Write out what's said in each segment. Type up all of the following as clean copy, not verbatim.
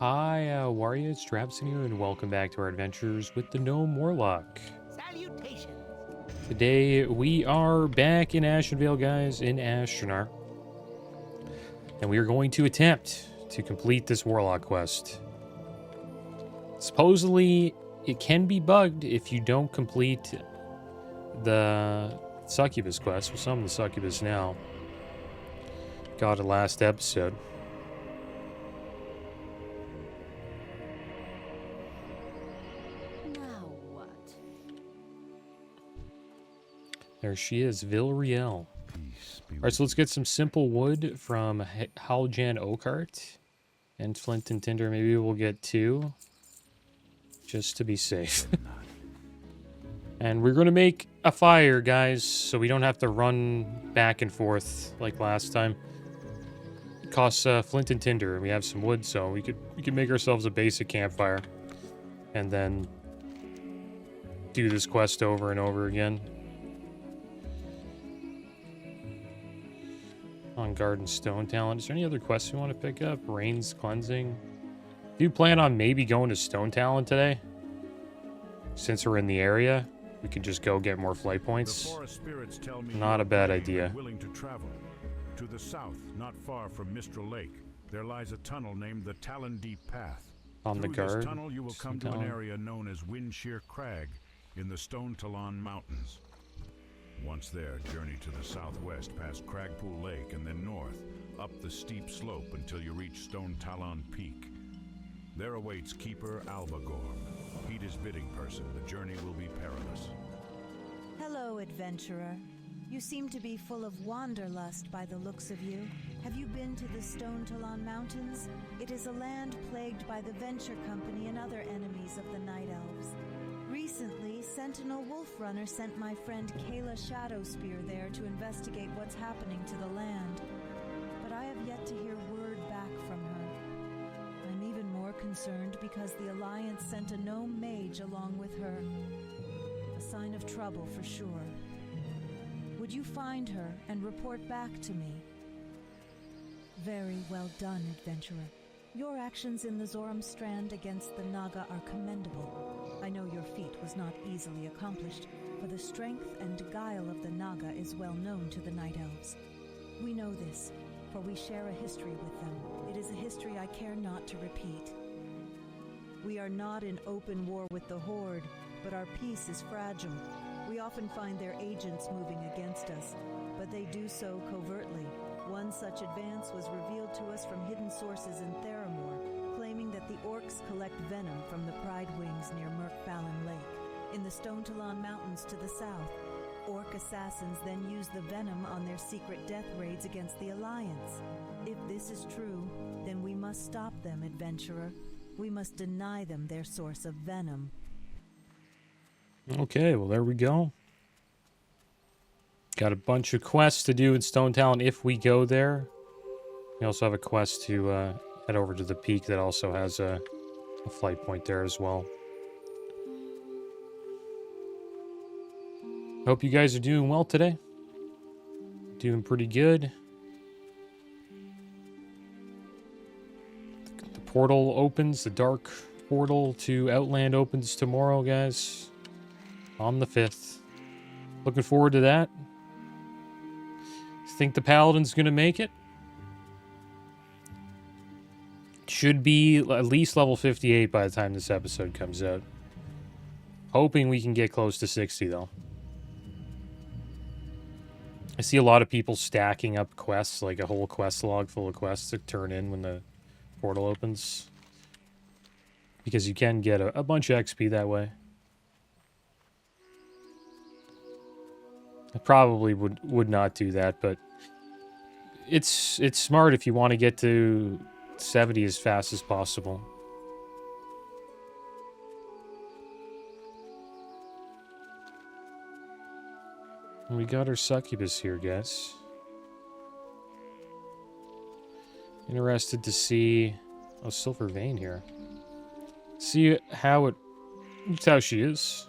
Hi, how are you? It's Traviseen here, and welcome back to our adventures with the Gnome Warlock. Salutations. Today, we are back in Ashenvale, guys, in Ashtanar. And we are going to attempt to complete this Warlock quest. Supposedly, it can be bugged if you don't complete the Succubus quest. We'll summon the Succubus now. Got it last episode. There she is, Vilriel. Alright, so let's get some simple wood from Haljan Oakheart. And flint and tinder, maybe we'll get 2. Just to be safe. And we're going to make a fire, guys, so we don't have to run back and forth like last time. It costs flint and tinder, and we have some wood, so we could make ourselves a basic campfire. And then do this quest over and over again. On Garden Stone Talent. Is there any other quests you want to pick up? Rain's Cleansing. Do you plan on maybe going to Stone Talent today? Since we're in the area, we could just go get more flight points. The forest spirits tell me Not a bad idea. willing to travel. To the south, not far from Mistral Lake, there lies a tunnel named the Talon Deep Path. On the Through guard. this tunnel, you will come to an area known as Windshear Crag in the Stone Talon Mountains. Once there, journey to the southwest past Cragpool Lake and then north, up the steep slope until you reach Stone Talon Peak. There awaits Keeper Albagorm. Heed his bidding person. The journey will be perilous. Hello, adventurer. You seem to be full of wanderlust by the looks of you. Have you been to the Stone Talon Mountains? It is a land plagued by the Venture Company and other enemies of the Night Elves. Recently, Sentinel Wolfrunner sent my friend Kayla Shadowspear there to investigate what's happening to the land. But I have yet to hear word back from her. I'm even more concerned because the Alliance sent a gnome mage along with her. A sign of trouble for sure. Would you find her and report back to me? Very well done, adventurer. Your actions in the Zoram Strand against the Naga are commendable. I know your feat was not easily accomplished, for the strength and guile of the Naga is well known to the Night Elves. We know this, for we share a history with them. It is a history I care not to repeat. We are not in open war with the Horde, but our peace is fragile. We often find their agents moving against us, but they do so covertly. One such advance was revealed to us from hidden sources in Theramore, claiming that the orcs collect venom from the Pride Wings near Murkballen Lake. In the Stone Talon Mountains to the south, orc assassins then use the venom on their secret death raids against the Alliance. If this is true, then we must stop them, adventurer. We must deny them their source of venom. Okay, well, there we go. Got a bunch of quests to do in Stone Talon if we go there. We also have a quest to head over to the peak that also has a flight point there as well. Hope you guys are doing well today. Doing pretty good. The portal opens, the dark portal to Outland opens tomorrow, guys. On the 5th. Looking forward to that. Think the Paladin's gonna make it? Should be at least level 58 by the time this episode comes out. Hoping we can get close to 60, though. I see a lot of people stacking up quests, like a whole quest log full of quests to turn in when the portal opens. Because you can get a bunch of XP that way. I probably would not do that, but it's smart if you want to get to 70 as fast as possible. And we got our Succubus here, guys. Interested to see... Oh, Silver Vein here. See how that's how she is.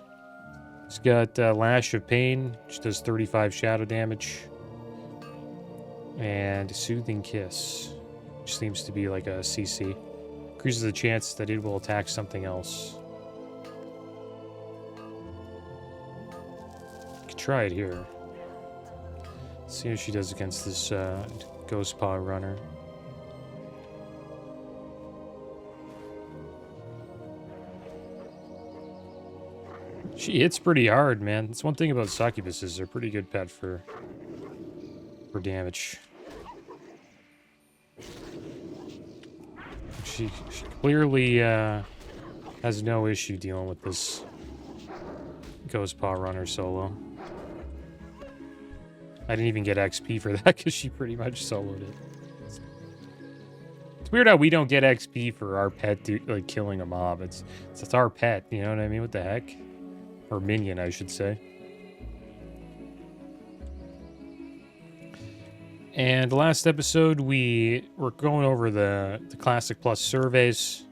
She's got Lash of Pain, which does 35 shadow damage. And Soothing Kiss, which seems to be like a CC. Increases the chance that it will attack something else. Could try it here. See how she does against this Ghost Paw runner. She hits pretty hard, man. That's one thing about succubuses. They're a pretty good pet for damage. She clearly has no issue dealing with this Ghost Paw runner solo. I didn't even get XP for that because she pretty much soloed it. It's weird how we don't get XP for our pet like killing a mob. It's our pet, you know what I mean? What the heck? Or minion, I should say. And the last episode, we were going over the Classic Plus surveys.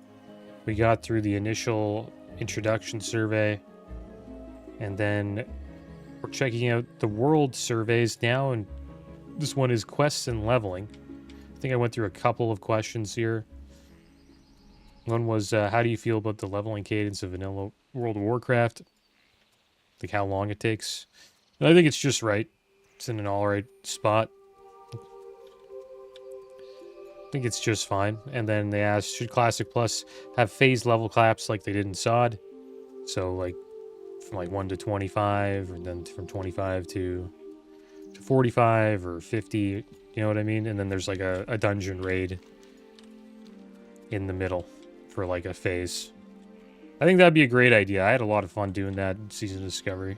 We got through the initial introduction survey. And then we're checking out the world surveys now. And this one is quests and leveling. I think I went through a couple of questions here. One was, how do you feel about the leveling cadence of vanilla World of Warcraft? Like how long it takes. And I think it's just right. It's in an alright spot. I think it's just fine. And then they asked, should Classic Plus have phase level caps like they did in SOD? So like from like 1 to 25, and then from 25 to 45 or 50, you know what I mean? And then there's like a dungeon raid in the middle for like a phase. I think that'd be a great idea. I had a lot of fun doing that in Season Discovery.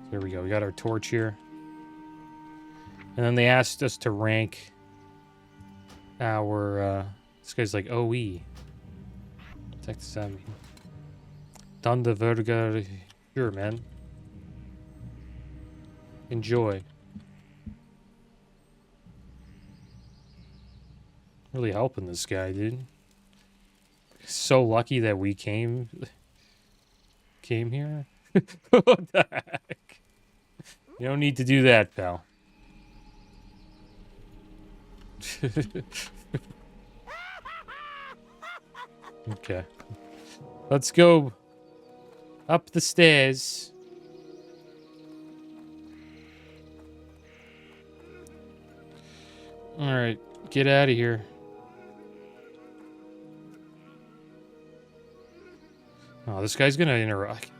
There we go. We got our torch here. And then they asked us to rank our... this guy's like OE. What the heck does that mean? Thunder Vertigo. Sure, man. Enjoy. Really helping this guy, dude. So lucky that we came here. What the heck? You don't need to do that, pal. Okay. Let's go up the stairs. All right, get out of here. Oh, this guy's gonna interrupt.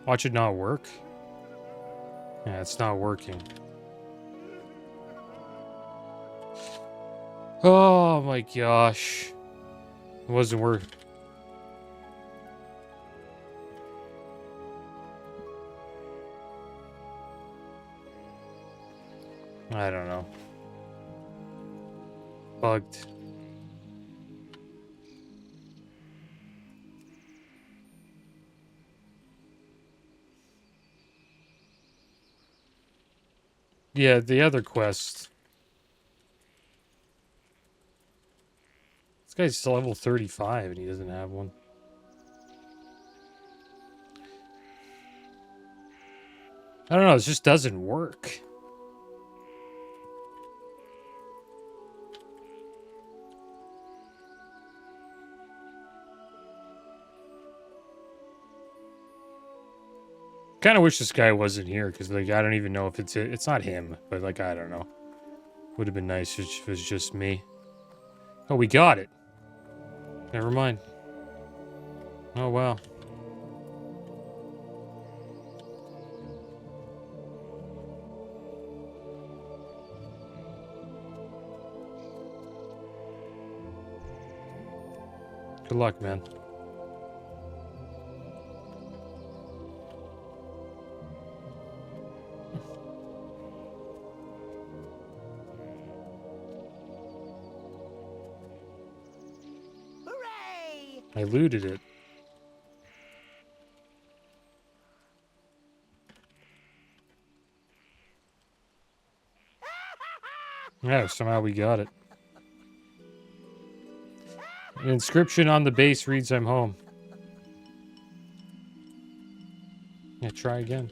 Watch it not work. Yeah, it's not working. Oh my gosh. It wasn't worth. I don't know. Bugged. Yeah, the other quest. This guy's level 35 and he doesn't have one. I don't know, it just doesn't work. Kind of wish this guy wasn't here because, like, I don't even know if it's not him, but like I don't know. Would have been nice if it was just me. Oh, we got it. Never mind. Oh wow. Good luck, man. I looted it. Yeah, somehow we got it. An inscription on the base reads, "I'm home." Yeah, try again.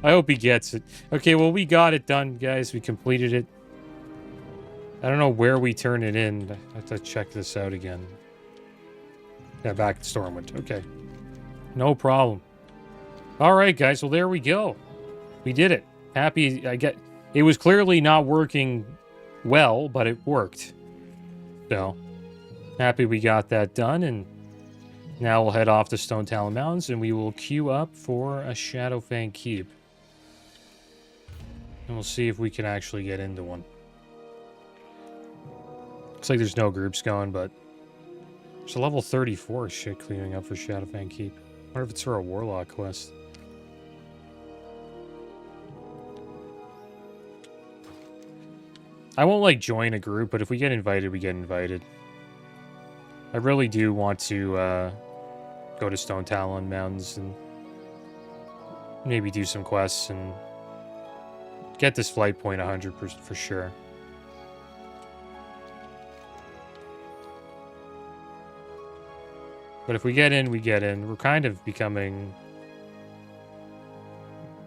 I hope he gets it. Okay, well, we got it done, guys. We completed it. I don't know where we turn it in. I have to check this out again. Yeah, back at Stormwind. Okay. No problem. All right, guys. Well, there we go. We did it. Happy. It was clearly not working well, but it worked. So, happy we got that done, and now we'll head off to Stone Talon Mountains, and we will queue up for a Shadowfang Keep. And we'll see if we can actually get into one. Looks like there's no groups going, but there's a level 34 shit cleaning up for Shadowfang Keep. I wonder if it's for a Warlock quest. I won't, like, join a group, but if we get invited, we get invited. I really do want to go to Stone Talon Mountains and maybe do some quests and get this flight point 100% for sure. But if we get in, we get in. We're kind of becoming...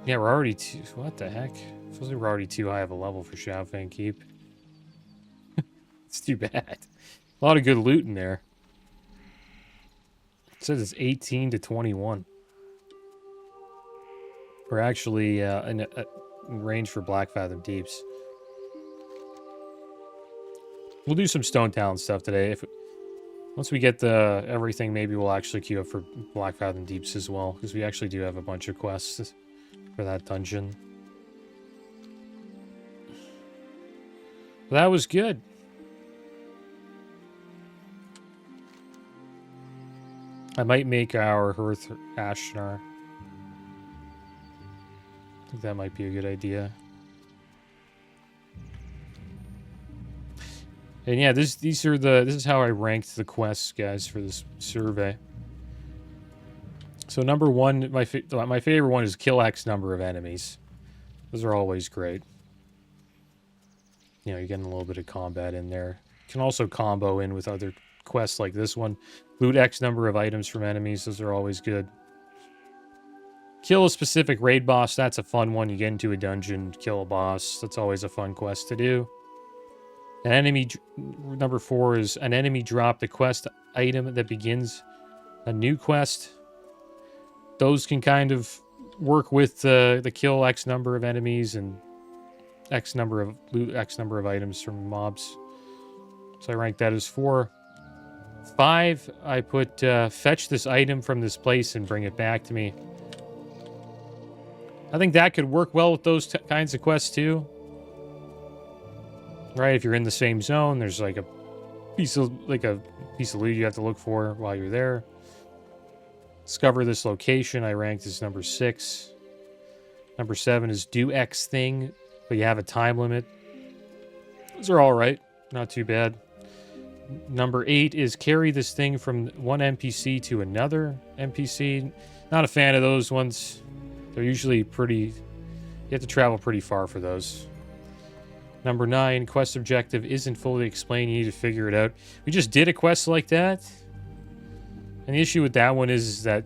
Yeah, we're already too... What the heck? Supposedly we're already too high of a level for Shadowfang Keep. It's too bad. A lot of good loot in there. It says it's 18 to 21. We're actually in range for Black Fathom Deeps. We'll do some Stone Talon stuff today. Once we get everything, maybe we'll actually queue up for Black Fathom Deeps as well, because we actually do have a bunch of quests for that dungeon. But that was good. I might make our Hearth Ashnar. I think that might be a good idea. And yeah, this is how I ranked the quests, guys, for this survey. So number one, my favorite one is kill X number of enemies. Those are always great. You know, you're getting a little bit of combat in there. You can also combo in with other quests like this one. Loot X number of items from enemies. Those are always good. Kill a specific raid boss. That's a fun one. You get into a dungeon, kill a boss. That's always a fun quest to do. An enemy, number 4 is an enemy drop the quest item that begins a new quest. Those can kind of work with the kill X number of enemies and X number of loot, X number of items from mobs. So I rank that as 4. 5, I put fetch this item from this place and bring it back to me. I think that could work well with those kinds of quests too. Right, if you're in the same zone, there's like a piece of loot you have to look for while you're there. Discover this location. I ranked as number 6. Number 7 is do X thing, but you have a time limit. Those are all right, not too bad. Number 8 is carry this thing from one NPC to another NPC. Not a fan of those ones. They're usually pretty... You have to travel pretty far for those. Number 9, quest objective isn't fully explained. You need to figure it out. We just did a quest like that. And the issue with that one is that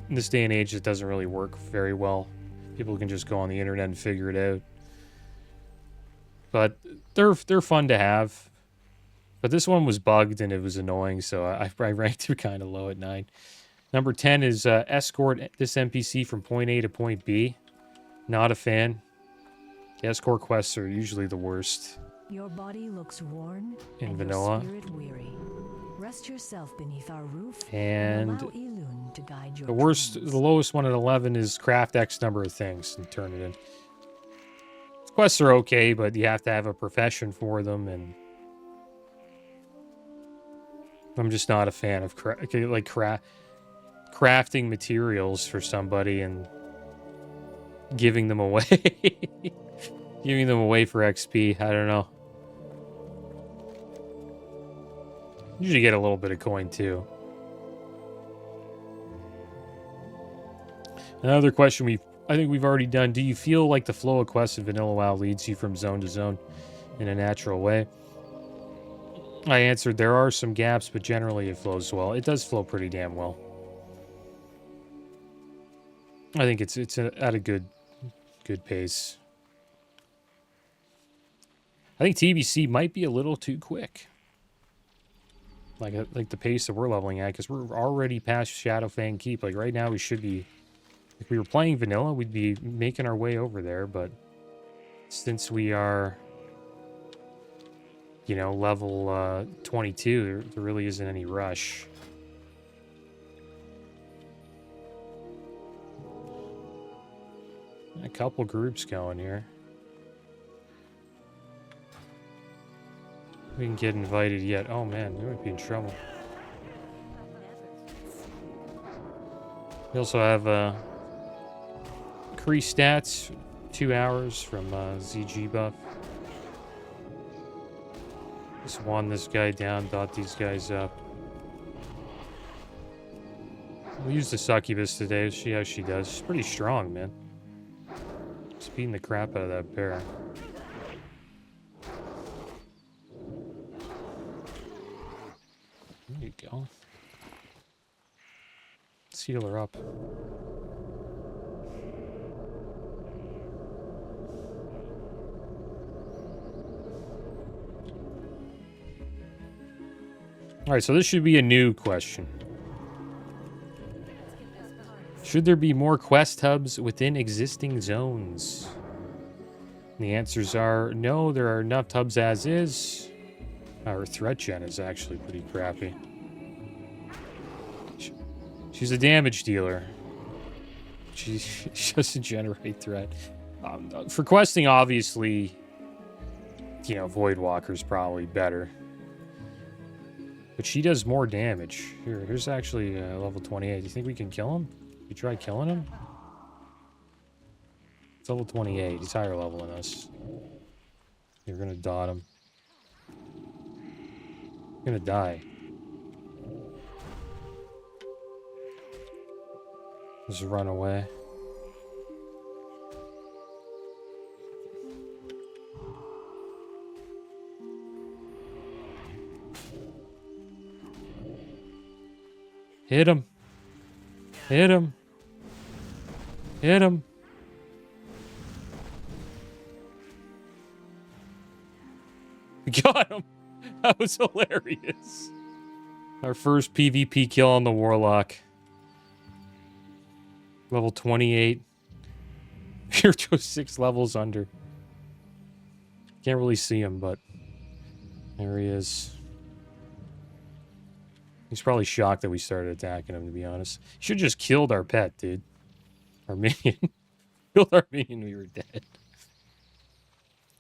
in this day and age, it doesn't really work very well. People can just go on the internet and figure it out. But they're fun to have. But this one was bugged and it was annoying, so I ranked it kind of low at 9. Number 10 is escort this NPC from point A to point B. Not a fan. The escort quests are usually the worst. Your body looks worn in vanilla. Your spirit weary. Rest yourself beneath our roof and allow Elune to guide your the lowest one at 11 is craft X number of things and turn it in. Quests are okay, but you have to have a profession for them, and I'm just not a fan of crafting materials for somebody and giving them away. Giving them away for XP. I don't know. Usually get a little bit of coin too. Another question I think we've already done. Do you feel like the flow of quests in Vanilla WoW leads you from zone to zone in a natural way? I answered there are some gaps, but generally it flows well. It does flow pretty damn well. I think it's at a good pace. I think TBC might be a little too quick. Like the pace that we're leveling at, because we're already past Shadowfang Keep. Like right now, we should be. If we were playing vanilla, we'd be making our way over there. But since we are, you know, level 22, there really isn't any rush. A couple groups going here. We can get invited yet. Oh man, we might be in trouble. We also have increased stats, 2 hours from ZG buff. Just won this guy down, dot these guys up. We'll use the succubus today, see how she does. She's pretty strong, man. Just beating the crap out of that bear. There you go. Seal her up. Alright, so this should be a new question. Should there be more quest hubs within existing zones? And the answers are no, there are enough hubs as is. Our threat gen is actually pretty crappy. She's a damage dealer. She doesn't generate threat. For questing, obviously, you know, Voidwalker's probably better. But she does more damage. Here's actually level 28. Do you think we can kill him? You try killing him? It's level 28. He's higher level than us. You're gonna dot him. You're gonna die. Just run away. Hit him. Hit him. Hit him. We got him. That was hilarious. Our first PvP kill on the Warlock. Level 28. You're just 6 levels under. Can't really see him, but there he is. He's probably shocked that we started attacking him, to be honest. Should have just killed our pet, dude. Our minion. Killed our minion, we were dead.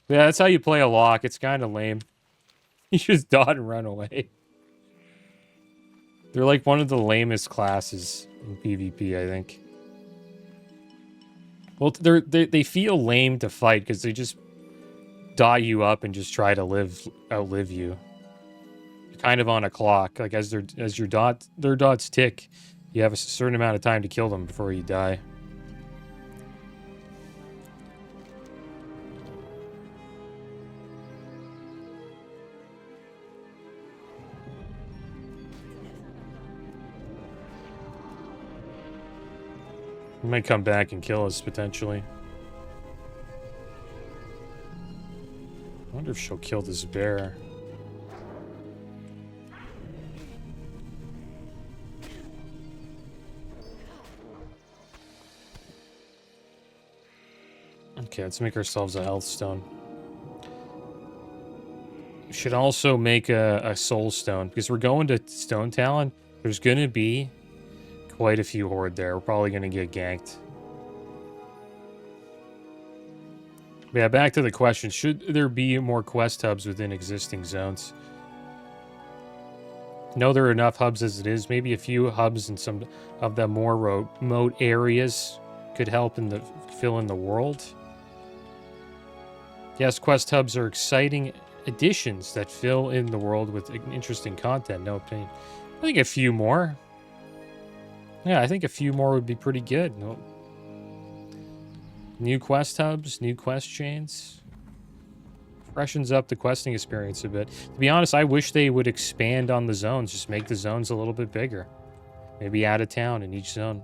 Yeah, that's how you play a lock. It's kind of lame. You just dot and run away. They're like one of the lamest classes in PvP, I think. Well, they feel lame to fight because they just dot you up and just try to outlive you. You're kind of on a clock. Like as their dots tick, you have a certain amount of time to kill them before you die. He might come back and kill us, potentially. I wonder if she'll kill this bear. Okay, let's make ourselves a health stone. We should also make a soul stone, because we're going to Stone Talon. There's going to be quite a few horde there. We're probably going to get ganked. But yeah, back to the question. Should there be more quest hubs within existing zones? No, there are enough hubs as it is. Maybe a few hubs in some of the more remote areas could help fill in the world. Yes, quest hubs are exciting additions that fill in the world with interesting content. No opinion. I think a few more. Yeah, I think a few more would be pretty good. No. New quest hubs, new quest chains. Freshens up the questing experience a bit. To be honest, I wish they would expand on the zones. Just make the zones a little bit bigger. Maybe add a town in each zone.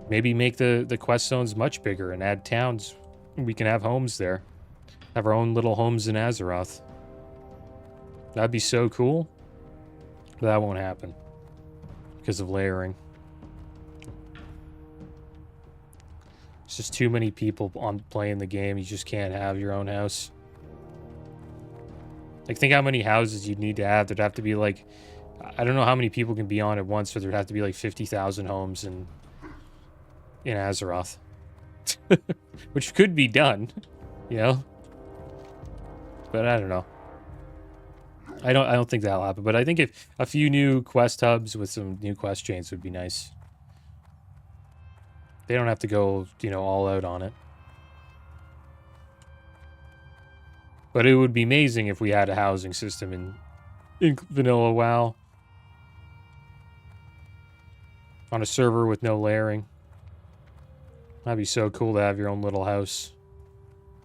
Maybe make the quest zones much bigger and add towns. We can have homes there. Have our own little homes in Azeroth. That'd be so cool. But that won't happen. Because of layering. It's just too many people on playing the game. You just can't have your own house. Like, think how many houses you'd need to have. There'd have to be, like... I don't know how many people can be on at once, but there'd have to be, like, 50,000 homes in Azeroth. Which could be done, you know? But I don't know. I don't think that'll happen. But I think if a few new quest hubs with some new quest chains would be nice. They don't have to go, you know, all out on it. But it would be amazing if we had a housing system in vanilla WoW. On a server with no layering. That'd be so cool to have your own little house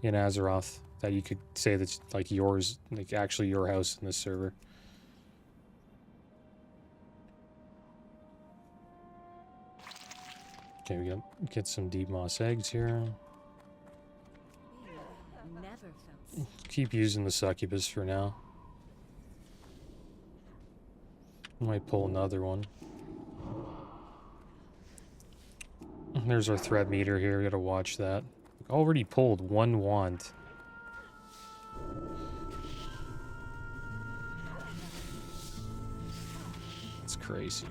in Azeroth. That you could say that's like yours, like actually your house in this server. Okay, we gotta get some deep moss eggs here. Keep using the succubus for now. Might pull another one. There's our threat meter here. We gotta watch that. Already pulled one wand. That's crazy.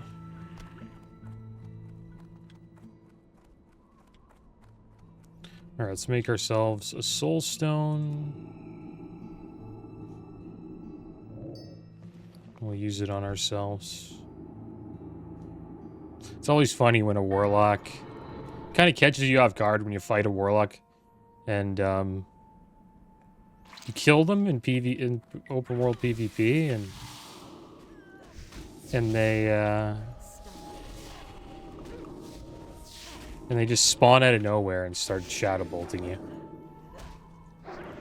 Alright, let's make ourselves a soul stone. We'll use it on ourselves. It's always funny when a warlock kind of catches you off guard when you fight a warlock and you kill them in in open world PvP and they just spawn out of nowhere and start shadow bolting you.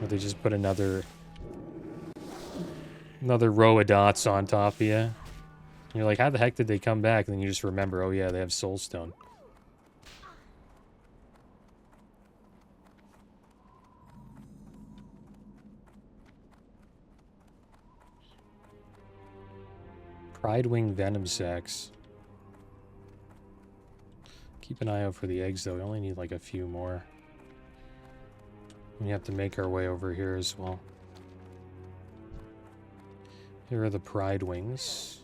Or they just put another row of dots on top of you. And you're like, how the heck did they come back? And then you just remember, oh yeah, they have soulstone. Pridewing venom sacs. Keep an eye out for the eggs, though. We only need like a few more. We have to make our way over here as well. Here are the pride wings.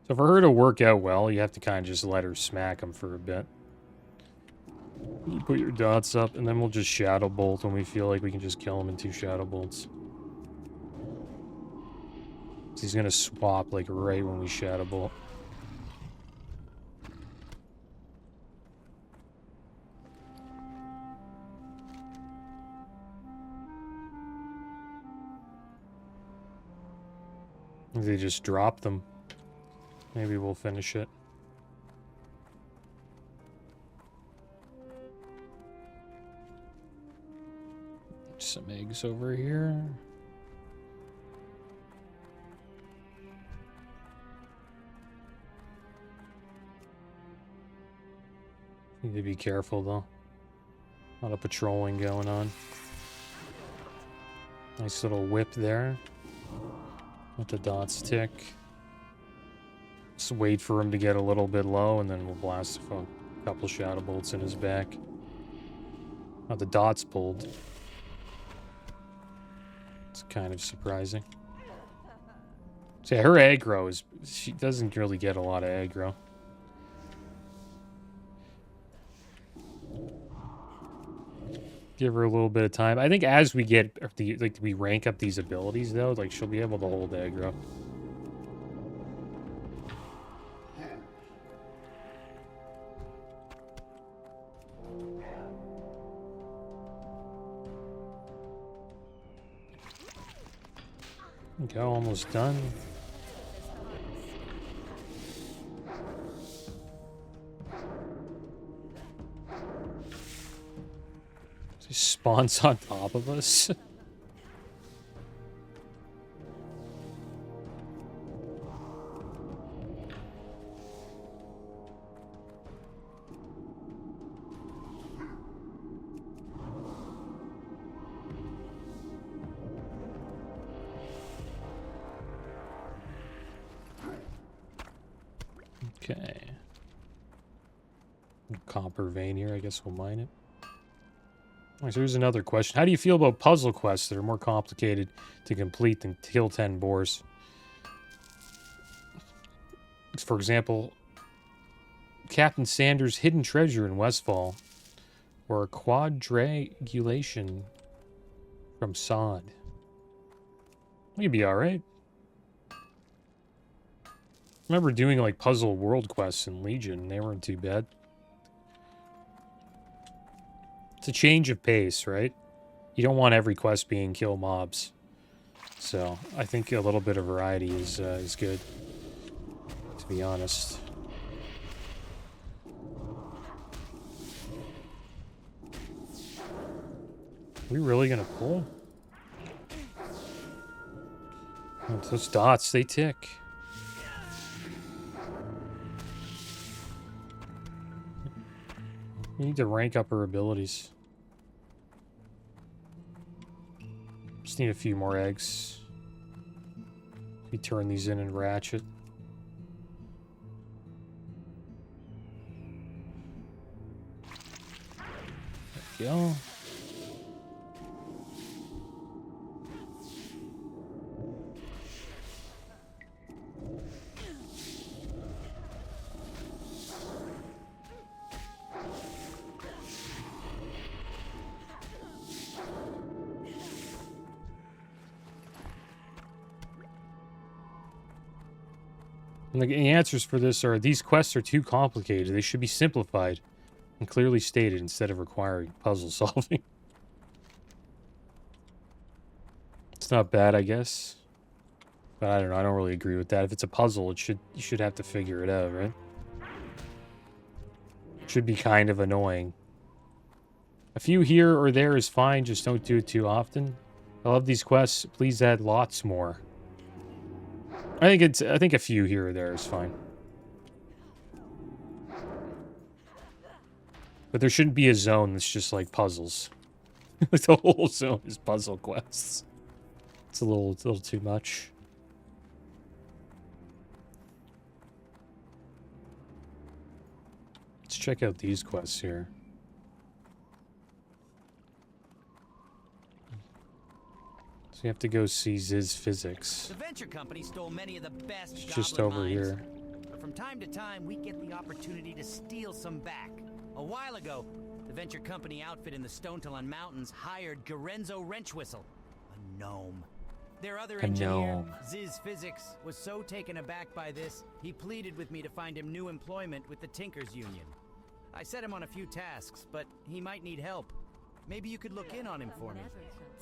So for her to work out well, you have to kind of just let her smack them for a bit. You put your dots up, and then we'll just shadow bolt when we feel like we can just kill him in 2 shadow bolts. He's gonna swap like right when we shadow bolt. They just drop them. Maybe we'll finish it. Some eggs over here. Need to be careful though. A lot of patrolling going on. Nice little whip there. Let the dots tick. Just wait for him to get a little bit low and then we'll blast a couple shadow bolts in his back. Oh, the dots pulled. It's kind of surprising. So yeah, her aggro is... She doesn't really get a lot of aggro. Give her a little bit of time. I think as we get... we rank up these abilities, though, like, she'll be able to hold aggro. Okay, almost done. He spawns on top of us. Okay. Copper vein here. I guess we'll mine it. Alright, so here's another question. How do you feel about puzzle quests that are more complicated to complete than kill 10 boars? For example, Captain Sanders' hidden treasure in Westfall, or a quadrangulation from Sod. You'd be alright. Remember doing like puzzle world quests in Legion, they weren't too bad. It's a change of pace, right? You don't want every quest being kill mobs. So, I think a little bit of variety is good, to be honest. Are we really gonna pull? Oh, those dots, they tick. We need to rank up our abilities. Just need a few more eggs. We turn these in and ratchet. There we go. And the answers for this are, these quests are too complicated. They should be simplified and clearly stated instead of requiring puzzle solving. It's not bad, I guess. But I don't know, I don't really agree with that. If it's a puzzle, you should have to figure it out, right? It should be kind of annoying. A few here or there is fine, just don't do it too often. I love these quests. Please add lots more. I think a few here or there is fine. But there shouldn't be a zone that's just like puzzles. Like the whole zone is puzzle quests. It's a little too much. Let's check out these quests here. So you have to go see Ziz Physics. The venture company stole many of the best It's just goblin over mines. here. But from time to time, we get the opportunity to steal some back. A while ago, the venture company outfit in the Stonetalon Mountains hired Garenzo Wrenchwhistle, a gnome. Their other A engineer, gnome. Ziz Physics, was so taken aback by this, he pleaded with me to find him new employment with the Tinkers Union. I set him on a few tasks, but he might need help. Maybe you could look in on him for me.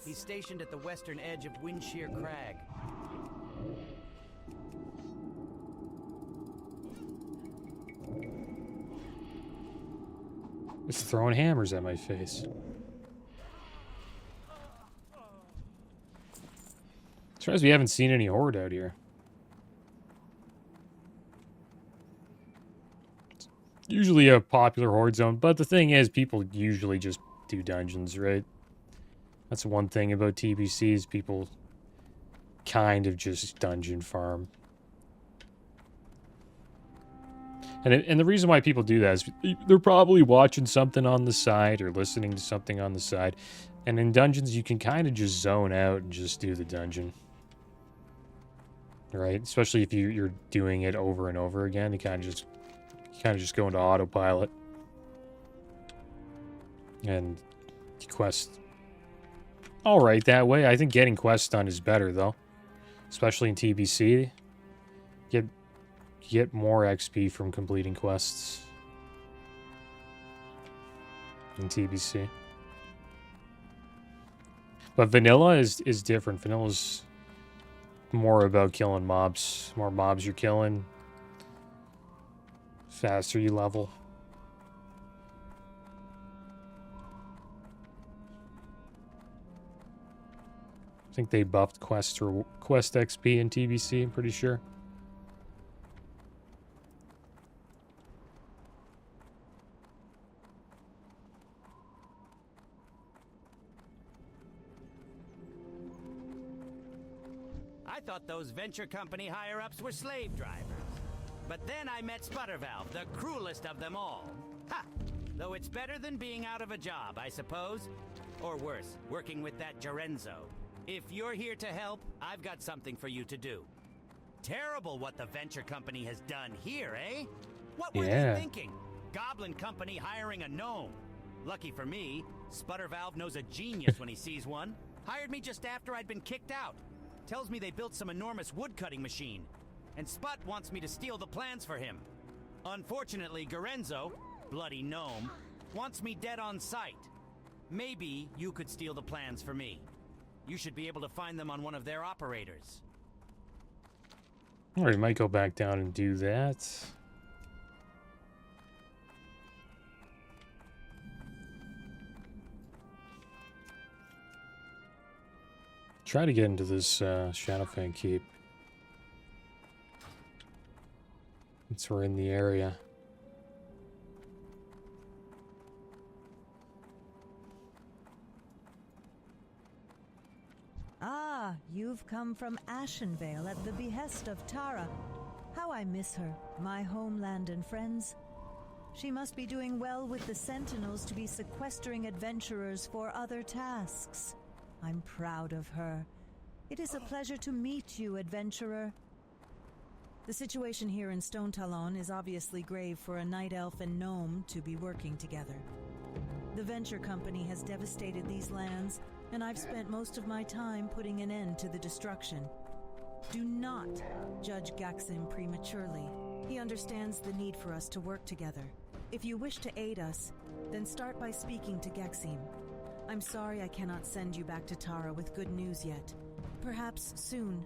He's stationed at the western edge of Windshear Crag. It's throwing hammers at my face. Surprised we haven't seen any horde out here. It's usually a popular horde zone, but the thing is, people usually just do dungeons, right? That's one thing about TBCs, people kind of just dungeon farm. And the reason why people do that is they're probably watching something on the side or listening to something on the side. And in dungeons, you can kind of just zone out and just do the dungeon. Right? Especially if you're doing it over and over again, you kind of just go into autopilot. And quest all right that way. I think getting quests done is better though, especially in TBC. Get more XP from completing quests in TBC. But vanilla is different. Vanilla's more about killing mobs. More mobs you're killing, faster you level. I think they buffed quest XP in TBC, I'm pretty sure. I thought those venture company higher-ups were slave drivers. But then I met Sputtervalve, the cruelest of them all. Ha! Though it's better than being out of a job, I suppose. Or worse, working with that Gerenzo. If you're here to help, I've got something for you to do. Terrible what the venture company has done here, eh? What were they thinking? Goblin company hiring a gnome. Lucky for me, Sputtervalve knows a genius when he sees one. Hired me just after I'd been kicked out. Tells me they built some enormous woodcutting machine. And Sput wants me to steal the plans for him. Unfortunately, Gerenzo, bloody gnome, wants me dead on sight. Maybe you could steal the plans for me. You should be able to find them on one of their operators. Or we might go back down and do that. Try to get into this Shadowfang Keep. Since we're in the area. Ah, you've come from Ashenvale at the behest of Tara. How I miss her, my homeland and friends. She must be doing well with the Sentinels to be sequestering adventurers for other tasks. I'm proud of her. It is a pleasure to meet you, adventurer. The situation here in Stone Talon is obviously grave for a night elf and gnome to be working together. The venture company has devastated these lands, and I've spent most of my time putting an end to the destruction. Do not judge Gaxim prematurely. He understands the need for us to work together. If you wish to aid us, then start by speaking to Gaxim. I'm sorry I cannot send you back to Tara with good news yet. Perhaps soon.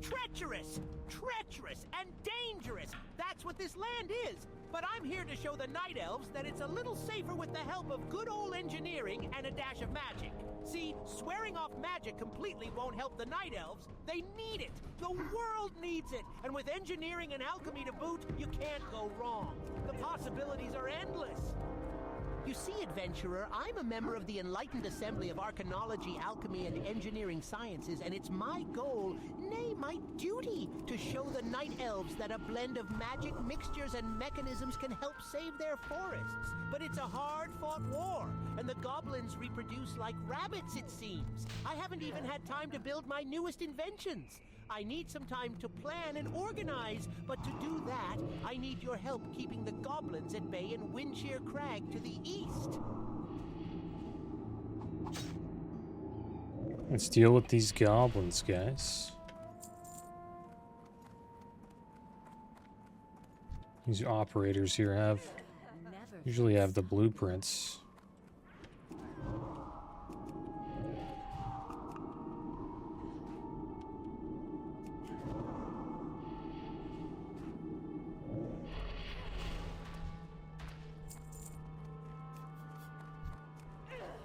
Treacherous! Treacherous and dangerous! That's what this land is! But I'm here to show the Night Elves that it's a little safer with the help of good old engineering and a dash of magic. See, swearing off magic completely won't help the Night Elves. They need it! The world needs it! And with engineering and alchemy to boot, you can't go wrong. The possibilities are endless. You see, adventurer, I'm a member of the Enlightened Assembly of Arcanology, Alchemy, and Engineering Sciences, and it's my goal, nay, my duty, to show the Night Elves that a blend of magic mixtures and mechanisms can help save their forests. But it's a hard-fought war, and the goblins reproduce like rabbits, it seems. I haven't even had time to build my newest inventions. I need some time to plan and organize, but to do that, I need your help keeping the goblins at bay in Windshear Crag to the east. Let's deal with these goblins, guys. These operators here usually have the blueprints.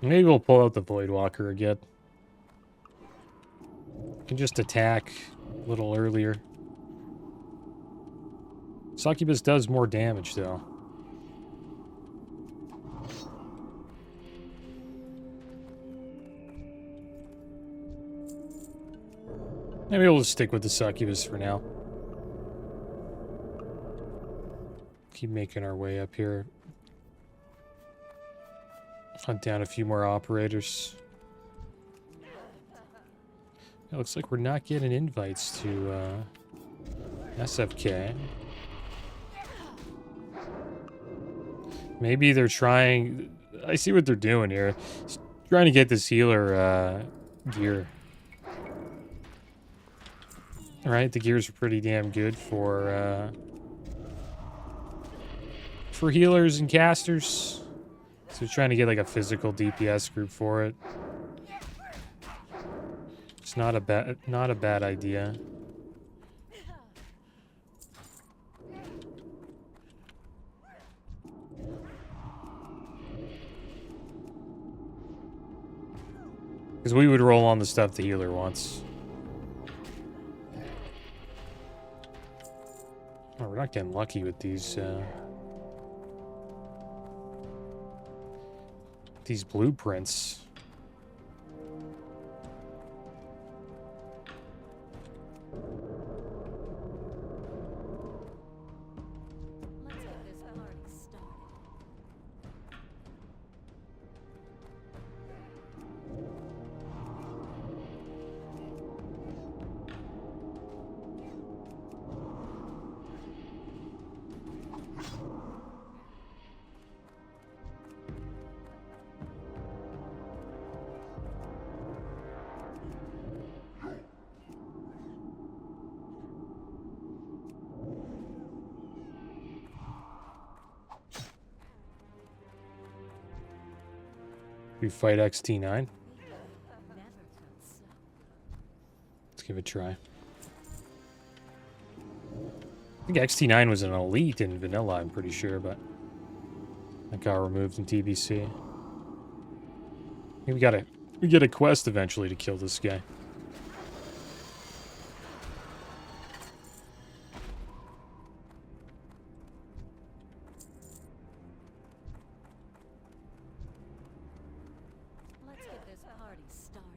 Maybe we'll pull out the Voidwalker again. Can just attack a little earlier. Succubus does more damage, though. Maybe we'll just stick with the Succubus for now. Keep making our way up here. Hunt down a few more operators. It looks like we're not getting invites to SFK. Maybe they're trying... I see what they're doing here. Trying to get this healer gear. Alright, the gears are pretty damn good for healers and casters. So trying to get like a physical DPS group for it. It's not a bad idea. Because we would roll on the stuff the healer wants. Oh, we're not getting lucky with these blueprints. We fight XT9. Let's give it a try. I think XT9 was an elite in vanilla, I'm pretty sure, but that got removed in TBC. I think we get a quest eventually to kill this guy. Let's get this party started.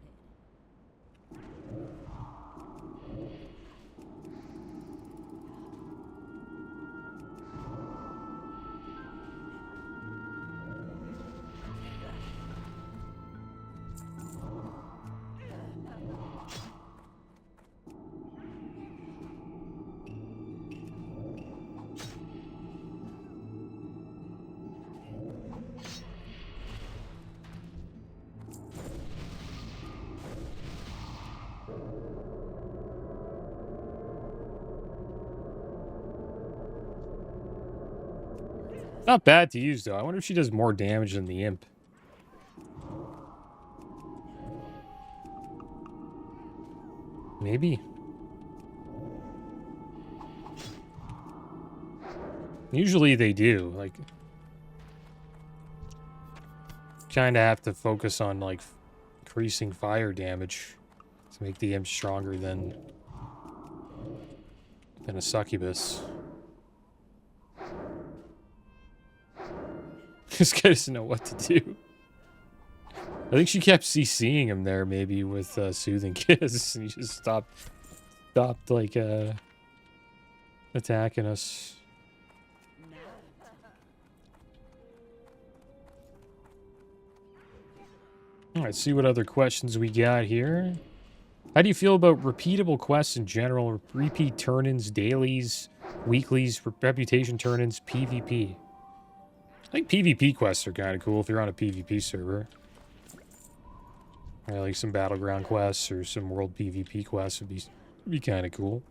Not bad to use, though. I wonder if she does more damage than the imp. Maybe. Usually they do. Like, kind of have to focus on, like, increasing fire damage to make the imp stronger than a succubus. This guy doesn't know what to do. I think she kept CCing him there, maybe, with Soothing Kiss, and he just stopped, like, attacking us. Alright, see what other questions we got here. How do you feel about repeatable quests in general? Repeat turn-ins, dailies, weeklies, reputation turn-ins, PvP? I think PvP quests are kind of cool if you're on a PvP server. Or like some battleground quests or some world PvP quests would be kind of cool.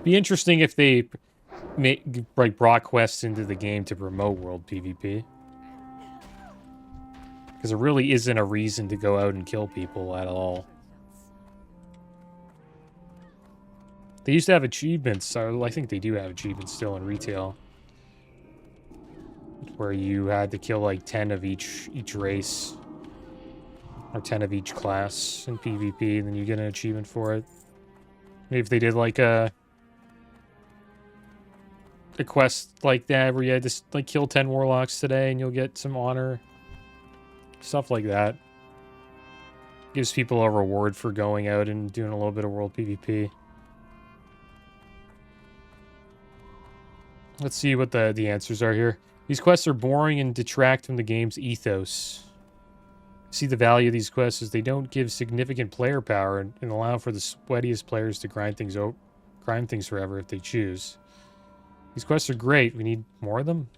Be interesting if they brought quests into the game to promote world PvP. Because there really isn't a reason to go out and kill people at all. They used to have achievements, so I think they do have achievements still in retail. Where you had to kill like 10 of each race. Or 10 of each class in PvP, and then you get an achievement for it. Maybe if they did like a quest like that, where you had to like kill 10 warlocks today and you'll get some honor. Stuff like that. Gives people a reward for going out and doing a little bit of world PvP. Let's see what the answers are here. These quests are boring and detract from the game's ethos. See the value of these quests is they don't give significant player power and allow for the sweatiest players to grind things forever if they choose. These quests are great. We need more of them.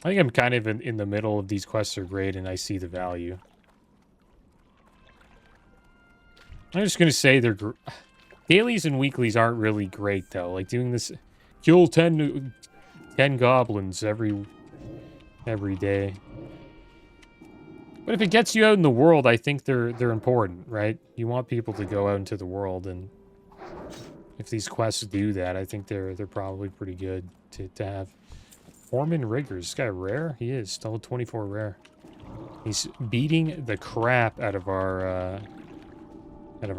I think I'm kind of in the middle of these quests are great and I see the value. I'm just going to say they're... Dailies and weeklies aren't really great, though. Like, doing this... Kill 10 goblins every day. But if it gets you out in the world, I think they're important, right? You want people to go out into the world, and if these quests do that, I think they're probably pretty good to have. Foreman Riggers. This guy rare? He is. Still 24 rare. He's beating the crap out of our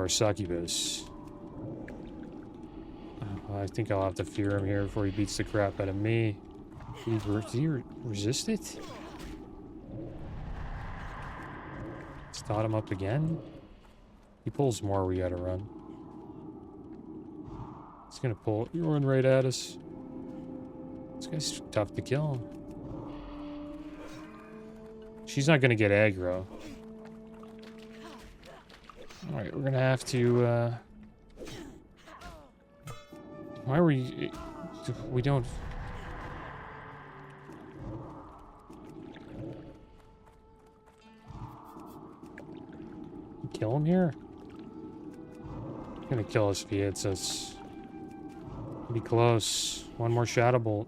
succubus. I think I'll have to fear him here before he beats the crap out of me. Did he resist it? Start him up again? He pulls more, we gotta run. He's gonna pull. You're running right at us. This guy's tough to kill. She's not gonna get aggro. Alright, we're gonna have to, why are we don't... Kill him here? He's gonna kill us if he hits us. Be close. One more Shadow Bolt.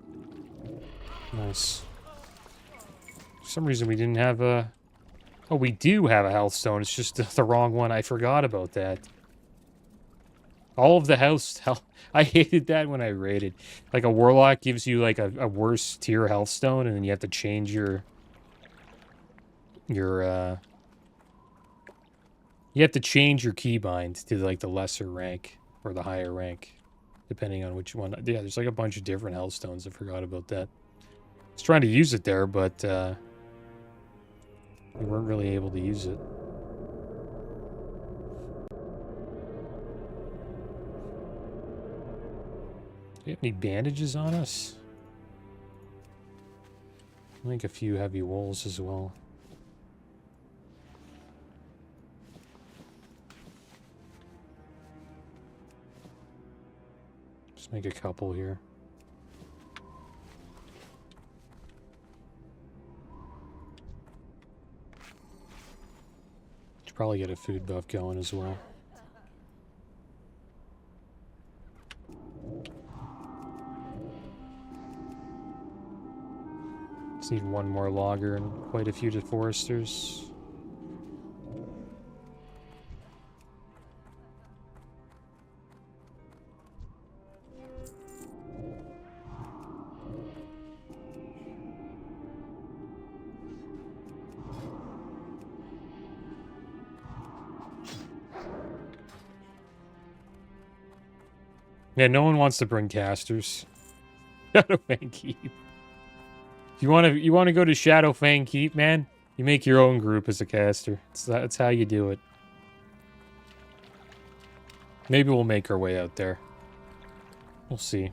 Nice. For some reason we didn't have a... Oh, we do have a health stone. It's just the wrong one. I forgot about that. All of the health... I hated that when I raided. Like, a warlock gives you, like, a worse tier health stone, and then you have to change your... You have to change your keybind to, like, the lesser rank or the higher rank, depending on which one. Yeah, there's, like, a bunch of different health stones. I forgot about that. I was trying to use it there, but, we weren't really able to use it. Do we have any bandages on us? I think a few heavy wools as well. Just make a couple here. Should probably get a food buff going as well. Just need one more logger and quite a few deforesters. Yeah, no one wants to bring casters. Shadowfang Keep. If you want to go to Shadowfang Keep, man, you make your own group as a caster. That's how you do it. Maybe we'll make our way out there. We'll see.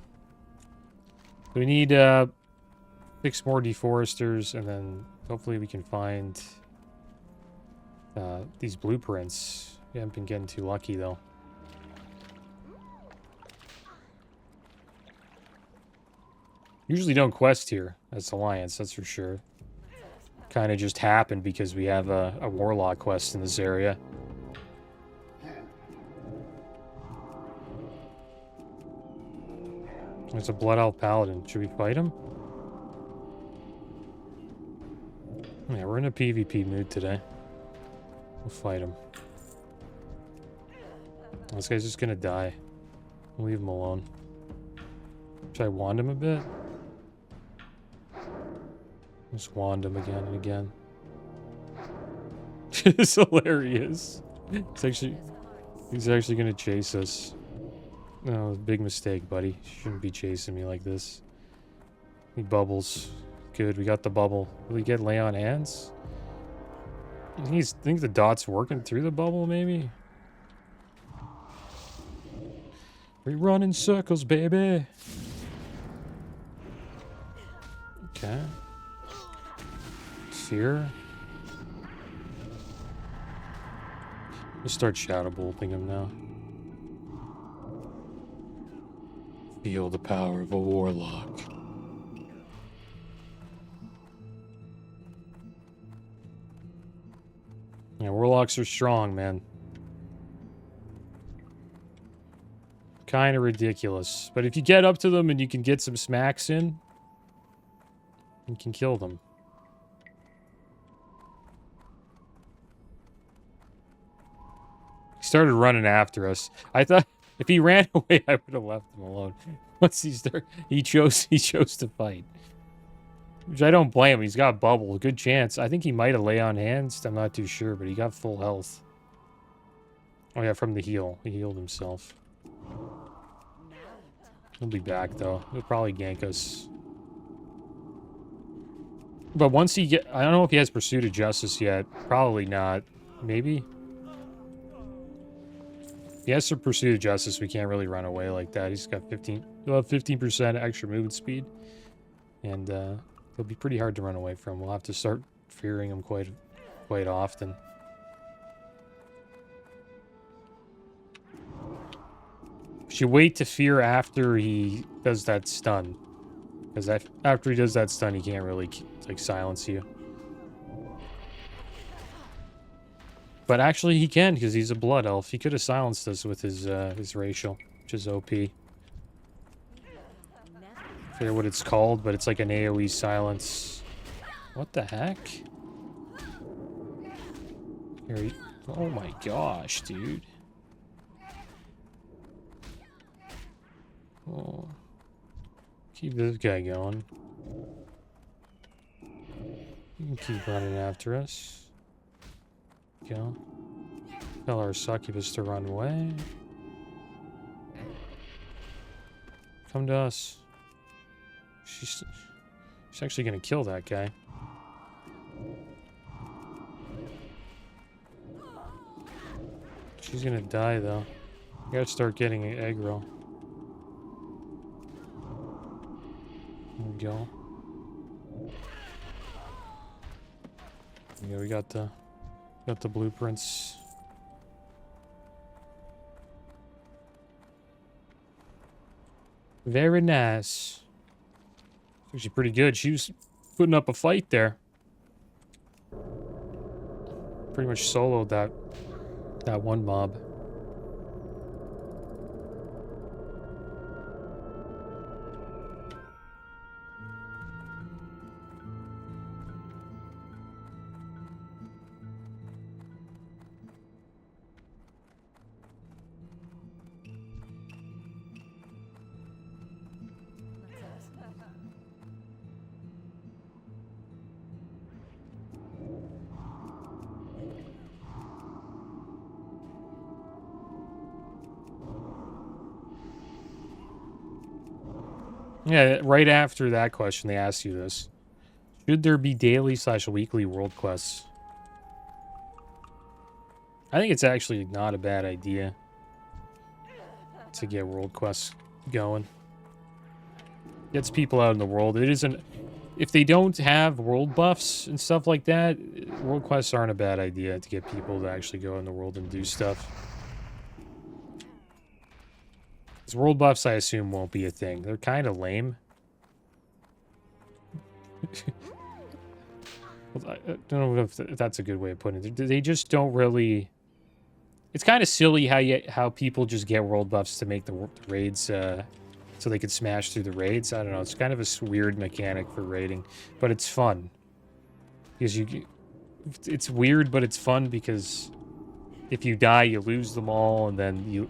We need 6 more deforesters, and then hopefully we can find these blueprints. We haven't been getting too lucky though. Usually don't quest here as Alliance, that's for sure. Kind of just happened because we have a Warlock quest in this area. There's a Blood Elf Paladin. Should we fight him? Yeah, we're in a PvP mood today. We'll fight him. This guy's just gonna die. We'll leave him alone. Should I wand him a bit? Just wand him again and again. It's hilarious. He's actually gonna chase us. No, big mistake, buddy. Shouldn't be chasing me like this. Need bubbles. Good, we got the bubble. Will we get lay on hands? Think the dot's working through the bubble, maybe? We run in circles, baby. Okay. Fear. Let's start shadow bolting him now. Feel the power of a warlock. Yeah, warlocks are strong, man. Kind of ridiculous. But if you get up to them and you can get some smacks in, you can kill them. He started running after us. I thought if he ran away, I would have left him alone. Once he chose to fight. Which I don't blame him. He's got bubble. Good chance. I think he might have lay on hands. I'm not too sure, but he got full health. Oh yeah, from the heal. He healed himself. He'll be back though. He'll probably gank us. But once he I don't know if he has Pursuit of Justice yet. Probably not. Maybe. He has some Pursuit of Justice. We can't really run away like that. He's got 15% extra movement speed. And it'll be pretty hard to run away from. We'll have to start fearing him quite often. Should wait to fear after he does that stun. Because after he does that stun, he can't really like silence you. But actually he can, because he's a blood elf. He could have silenced us with his racial, which is OP. I forget what it's called, but it's like an AoE silence. What the heck? Here, oh my gosh, dude. Oh. Keep this guy going. You can keep running after us. Go. Tell our succubus to run away. Come to us. She's actually gonna kill that guy. She's gonna die though. You gotta start getting aggro. There we go. Yeah, we got the blueprints. Very nice. Actually pretty good. She was putting up a fight there. Pretty much soloed that one mob. Yeah, right after that question, they asked you this. Should there be daily/weekly world quests? I think it's actually not a bad idea to get world quests going. Gets people out in the world. It isn't... If they don't have world buffs and stuff like that, world quests aren't a bad idea to get people to actually go in the world and do stuff. Because world buffs, I assume, won't be a thing. They're kind of lame. I don't know if that's a good way of putting it. They just don't really... It's kind of silly how people just get world buffs to make the raids so they could smash through the raids. I don't know. It's kind of a weird mechanic for raiding, but it's fun. Because it's weird, but it's fun because if you die, you lose them all, and then you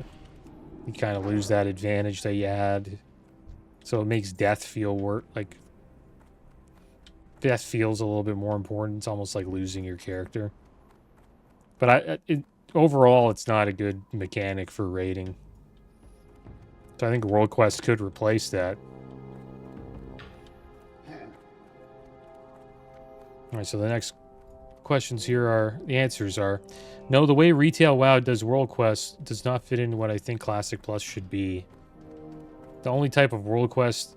kind of lose that advantage that you had. So it makes death feel like death feels a little bit more important. It's almost like losing your character. But overall, it's not a good mechanic for raiding. So I think World Quest could replace that. Alright, so the next questions here are... The answers are... No, the way Retail WoW does World Quest does not fit into what I think Classic Plus should be. The only type of World Quest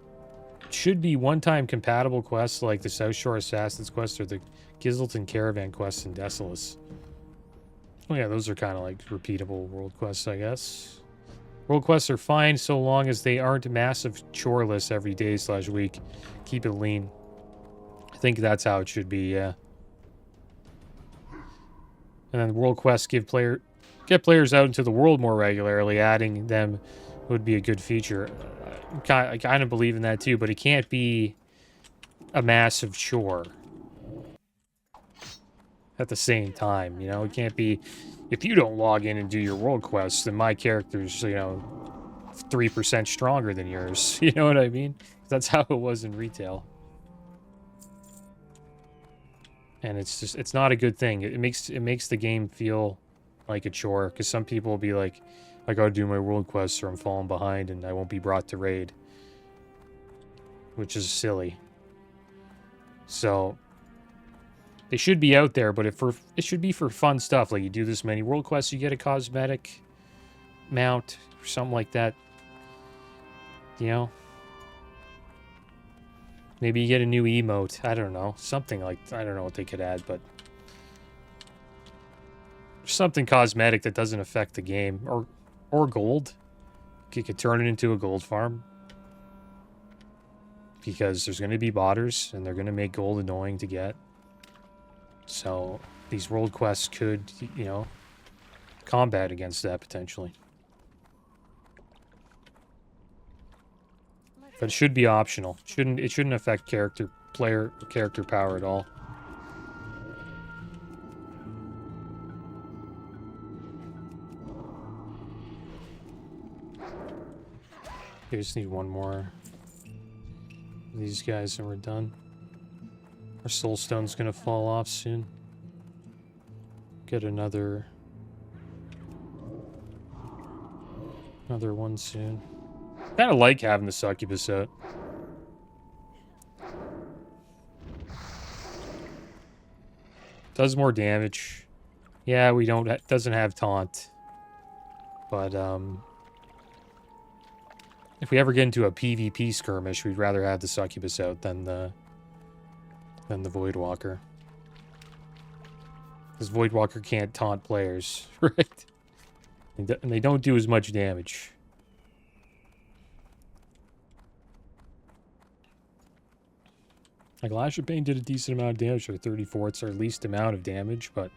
should be one-time compatible quests like the South Shore Assassin's Quest or the Gizelton Caravan Quest in Desolus. Oh yeah, those are kind of like repeatable world quests, I guess. World quests are fine so long as they aren't massive chore lists every day/week. Keep it lean. I think that's how it should be, yeah. And then world quests get players out into the world more regularly. Adding them would be a good feature. I kind of believe in that too, but it can't be a massive chore at the same time, you know? It can't be... If you don't log in and do your world quests, then my character's, 3% stronger than yours. You know what I mean? That's how it was in retail. And it's not a good thing. It makes the game feel like a chore, because some people will be like, I gotta do my world quests or I'm falling behind and I won't be brought to raid. Which is silly. So... They should be out there, but it should be for fun stuff. Like, you do this many world quests, you get a cosmetic mount or something like that. You know? Maybe you get a new emote. I don't know. Something like... I don't know what they could add, but... something cosmetic that doesn't affect the game. Or gold. You could turn it into a gold farm. Because there's going to be botters, and they're going to make gold annoying to get. So, these world quests could, combat against that, potentially. Let's But it should be optional. It shouldn't affect character power at all. Okay, just need one more of these guys and we're done. Our soulstone's gonna fall off soon. Get another one soon. Kinda like having the succubus out. Does more damage. Yeah, we doesn't have taunt. But if we ever get into a PvP skirmish, we'd rather have the succubus out than the Voidwalker. Because Voidwalker can't taunt players, right? And they don't do as much damage. Like, Lash of Pain did a decent amount of damage for 34. It's our least amount of damage, but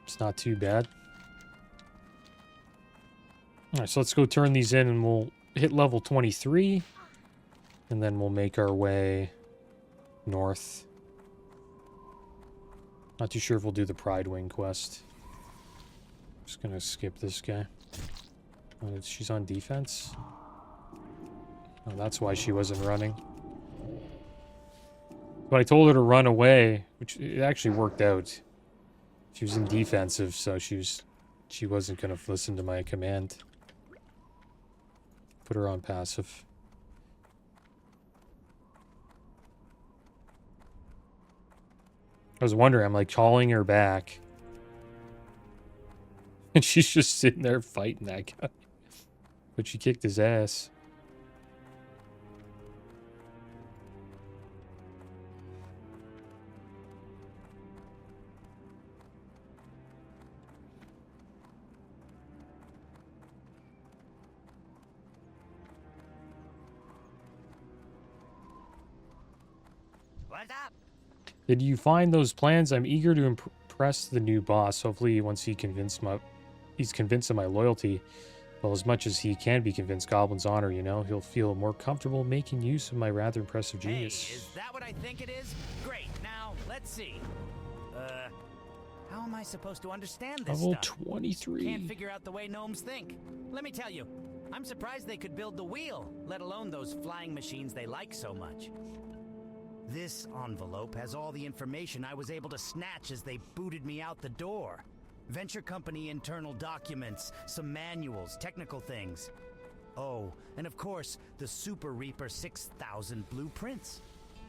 it's not too bad. Alright, so let's go turn these in and we'll hit level 23. And then we'll make our way north. Not too sure if we'll do the Pride Wing quest. Just gonna skip this guy. Oh, she's on defense? Oh, that's why she wasn't running. But I told her to run away, which it actually worked out. She was in defensive, so she wasn't gonna listen to my command. Put her on passive. I was wondering, I'm like calling her back. And she's just sitting there fighting that guy. But she kicked his ass. What's up? Did you find those plans? I'm eager to impress the new boss. Hopefully, once he's convinced of my loyalty, well, as much as he can be convinced Goblin's honor, you know, he'll feel more comfortable making use of my rather impressive genius. Hey, is that what I think it is? Great. Now, let's see. How am I supposed to understand this Level stuff? 23. Can't figure out the way gnomes think. Let me tell you, I'm surprised they could build the wheel, let alone those flying machines they like so much. This envelope has all the information I was able to snatch as they booted me out the door. Venture company internal documents, some manuals, technical things. Oh, and of course, the Super Reaper 6000 blueprints.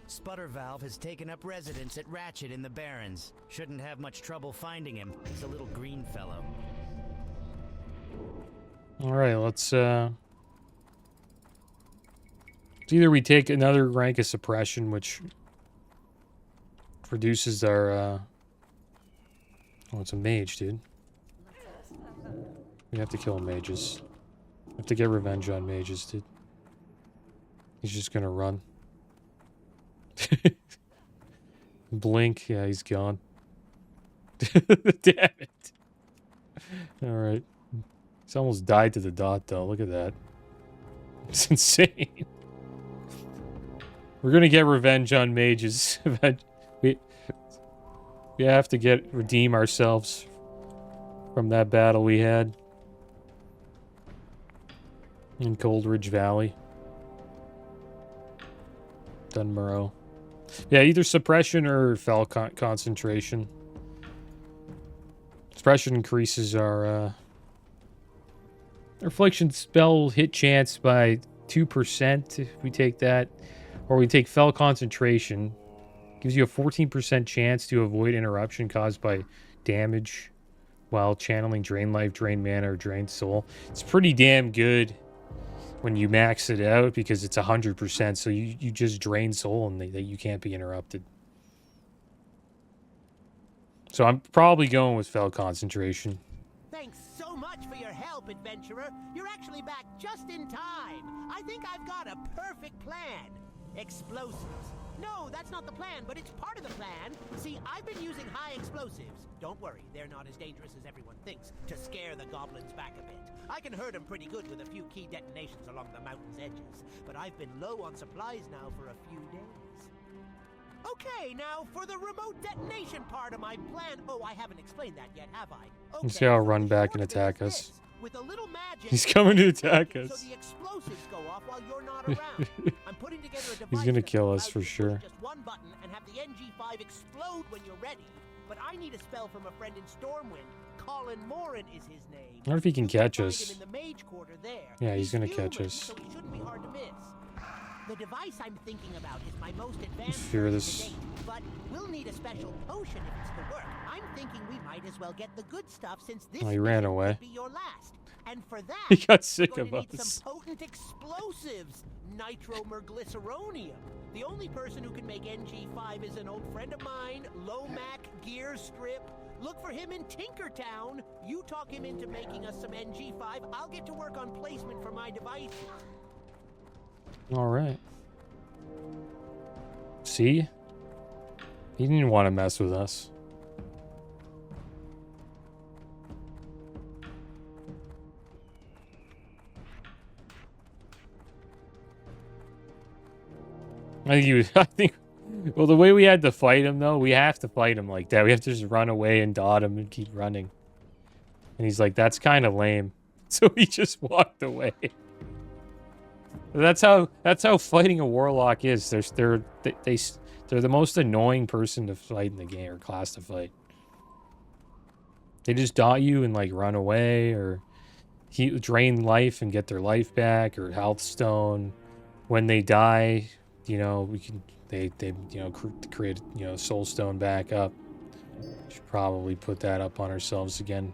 Sputter Valve has taken up residence at Ratchet in the Barrens. Shouldn't have much trouble finding him. He's a little green fellow. Alright, let's either we take another rank of suppression, which produces our oh, it's a mage, dude. We have to kill mages. We have to get revenge on mages, dude. He's just gonna run. Blink, yeah, he's gone. Damn it. Alright. He's almost died to the dot, though. Look at that. It's insane. We're gonna get revenge on mages. We have to redeem ourselves from that battle we had in Coldridge Valley. Dunmurrow. Yeah, either suppression or fell concentration. Suppression increases our affliction spell hit chance by 2% if we take that. Or we take fell concentration. Gives you a 14% chance to avoid interruption caused by damage while channeling drain life, drain mana, or drain soul. It's pretty damn good when you max it out because it's 100%, so you just drain soul and that you can't be interrupted. So I'm probably going with fell concentration. Thanks so much for your help, adventurer. You're actually back just in time. I think I've got a perfect plan. Explosives. No, that's not the plan, but it's part of the plan. See, I've been using high explosives. Don't worry, they're not as dangerous as everyone thinks, to scare the goblins back a bit. I can hurt them pretty good with a few key detonations along the mountain's edges, but I've been low on supplies now for a few days. Okay, now for the remote detonation part of my plan. Oh, I haven't explained that yet, have I? Okay, Let's see how I'll so run the back short and bit attack is us. this. With a little magic, He's coming to attack so us. the explosives go off while you're not around. I'm putting together a device He's gonna that kill us allows for you to push sure. just one button and have the NG5 explode when you're ready. But I need a spell from a friend in Stormwind. Colin Morin is his name. I wonder if he can You catch find us. him in the mage quarter there. Yeah, he's gonna human, catch us. So he shouldn't be hard to miss. The device I'm thinking about is my most advanced Fear version this. to date, but we'll need a special potion if it's to work. I'm thinking we might as well get the good stuff since this Oh, he ran mission away. could be your last. And for that, He got we're sick going of to need us. some potent explosives. Nitromerglyceronium. The only person who can make NG5 is an old friend of mine, Lomac Gear Strip. Look for him in Tinkertown. You talk him into making us some NG5. I'll get to work on placement for my devices. All right. See? He didn't want to mess with us. I think, well, the way we had to fight him, though, we have to fight him like that. We have to just run away and dot him and keep running. And he's like, that's kind of lame. So he just walked away. That's how fighting a warlock is. They're the most annoying person to fight in the game, or class to fight. They just dot you and like run away, or drain life and get their life back, or health stone. When they die, you know, they create soul stone back up. Should probably put that up on ourselves again.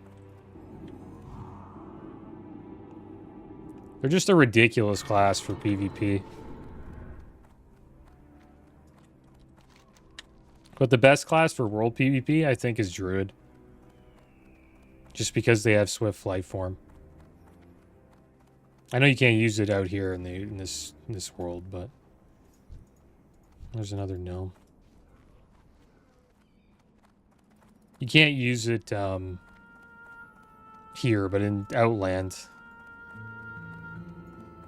They're just a ridiculous class for PvP. But the best class for world PvP, I think, is Druid. Just because they have Swift Flight Form. I know you can't use it out here in this world, but there's another gnome. You can't use it here, but in Outland,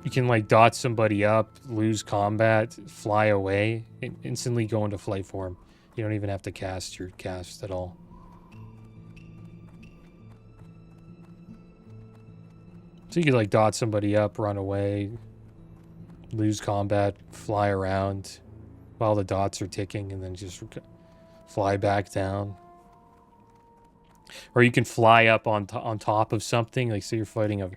you can like dot somebody up, lose combat, fly away, and instantly go into flight form. You don't even have to cast your cast at all. So you could like dot somebody up, run away, lose combat, fly around while the dots are ticking, and then just fly back down. Or you can fly up on top of something, like say you're fighting a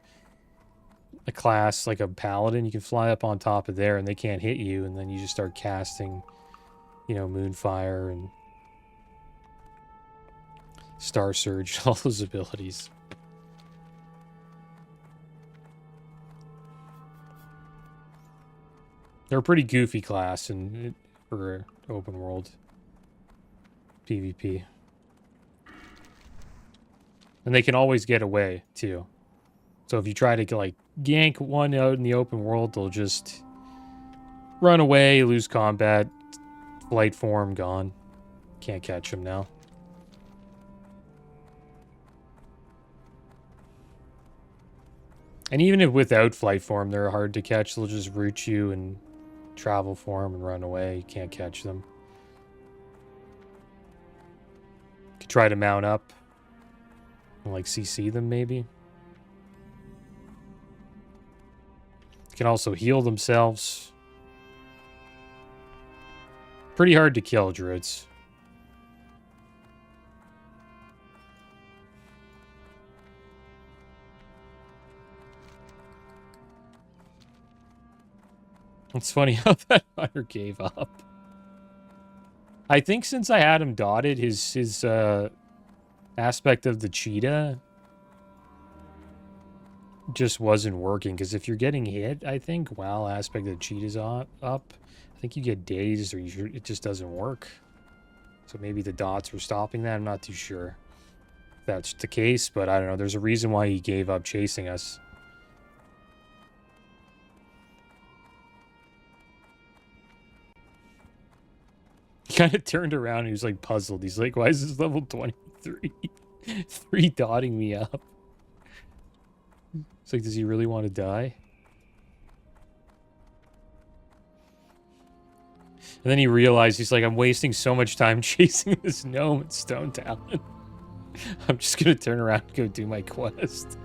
class like a paladin, you can fly up on top of there and they can't hit you, and then you just start casting, you know, Moonfire and Star Surge, all those abilities. They're a pretty goofy class for open world PvP. And they can always get away, too. So if you try to, like, gank one out in the open world, they'll just run away, lose combat, flight form, gone. Can't catch them now. And even if without flight form, they're hard to catch. They'll just root you and travel form and run away. You can't catch them. You could try to mount up and, like, CC them, maybe. Can also heal themselves. Pretty hard to kill, druids. It's funny how that hunter gave up. I think since I had him dotted, his aspect of the cheetah just wasn't working, because if you're getting hit, I think while aspect of the cheetah's up, I think you get dazed, or it just doesn't work. So maybe the dots were stopping that. I'm not too sure if that's the case, but I don't know. There's a reason why he gave up chasing us. kind of turned around and he was like puzzled. He's like, why is this level 23? 3 dotting me up. It's like, does he really want to die? And then he realized, he's like, I'm wasting so much time chasing this gnome at Stone Talon. I'm just going to turn around and go do my quest.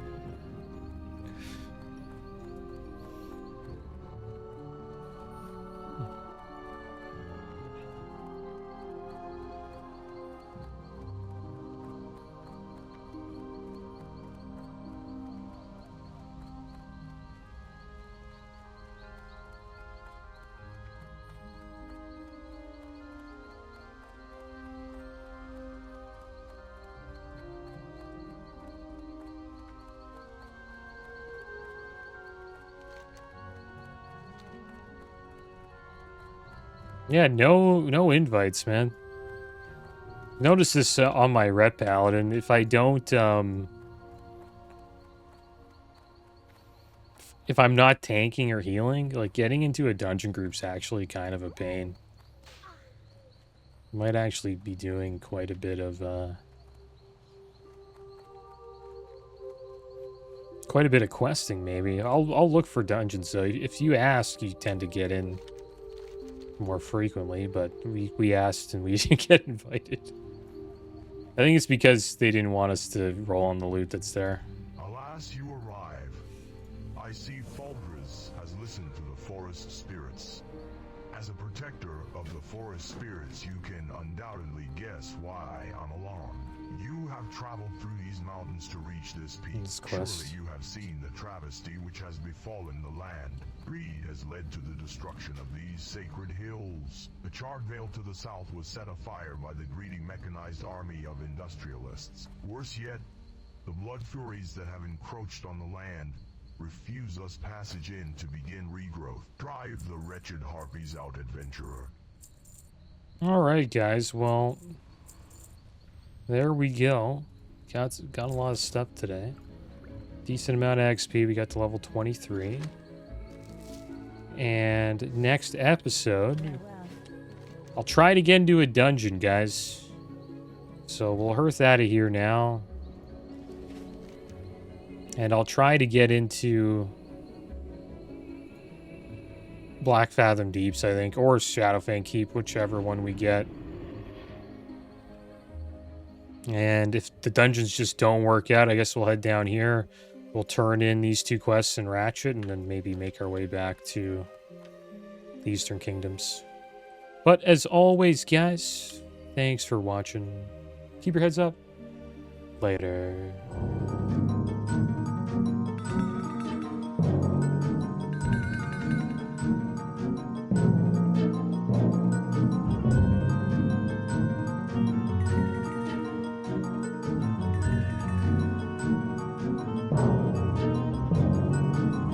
Yeah, no invites, man. Notice this on my ret paladin. If I don't, if I'm not tanking or healing, like getting into a dungeon group's actually kind of a pain. Might actually be doing quite a bit of, questing, maybe. I'll look for dungeons, though. If you ask, you tend to get in more frequently, but we asked and we didn't get invited. I think it's because they didn't want us to roll on the loot that's there. Alas, you arrive. I see Fulgris has listened to the forest spirits. As a protector of the forest spirits, you can undoubtedly guess why I'm along. You have traveled through these mountains to reach this peak. Surely you have seen the travesty which has befallen the land. Greed has led to the destruction of these sacred hills. The charred vale to the south was set afire by the greedy mechanized army of industrialists. Worse yet, the blood furies that have encroached on the land refuse us passage in to begin regrowth. Drive the wretched harpies out, adventurer. Alright, guys, well, there we go. Got a lot of stuff today. Decent amount of XP. We got to level 23. And next episode, I'll try to get into a dungeon, guys. So we'll hearth out of here now. And I'll try to get into Black Fathom Deeps, I think, or Shadowfang Keep, whichever one we get. And if the dungeons just don't work out, I guess we'll head down here. We'll turn in these 2 quests in Ratchet, and then maybe make our way back to the Eastern Kingdoms. But as always, guys, thanks for watching. Keep your heads up. Later.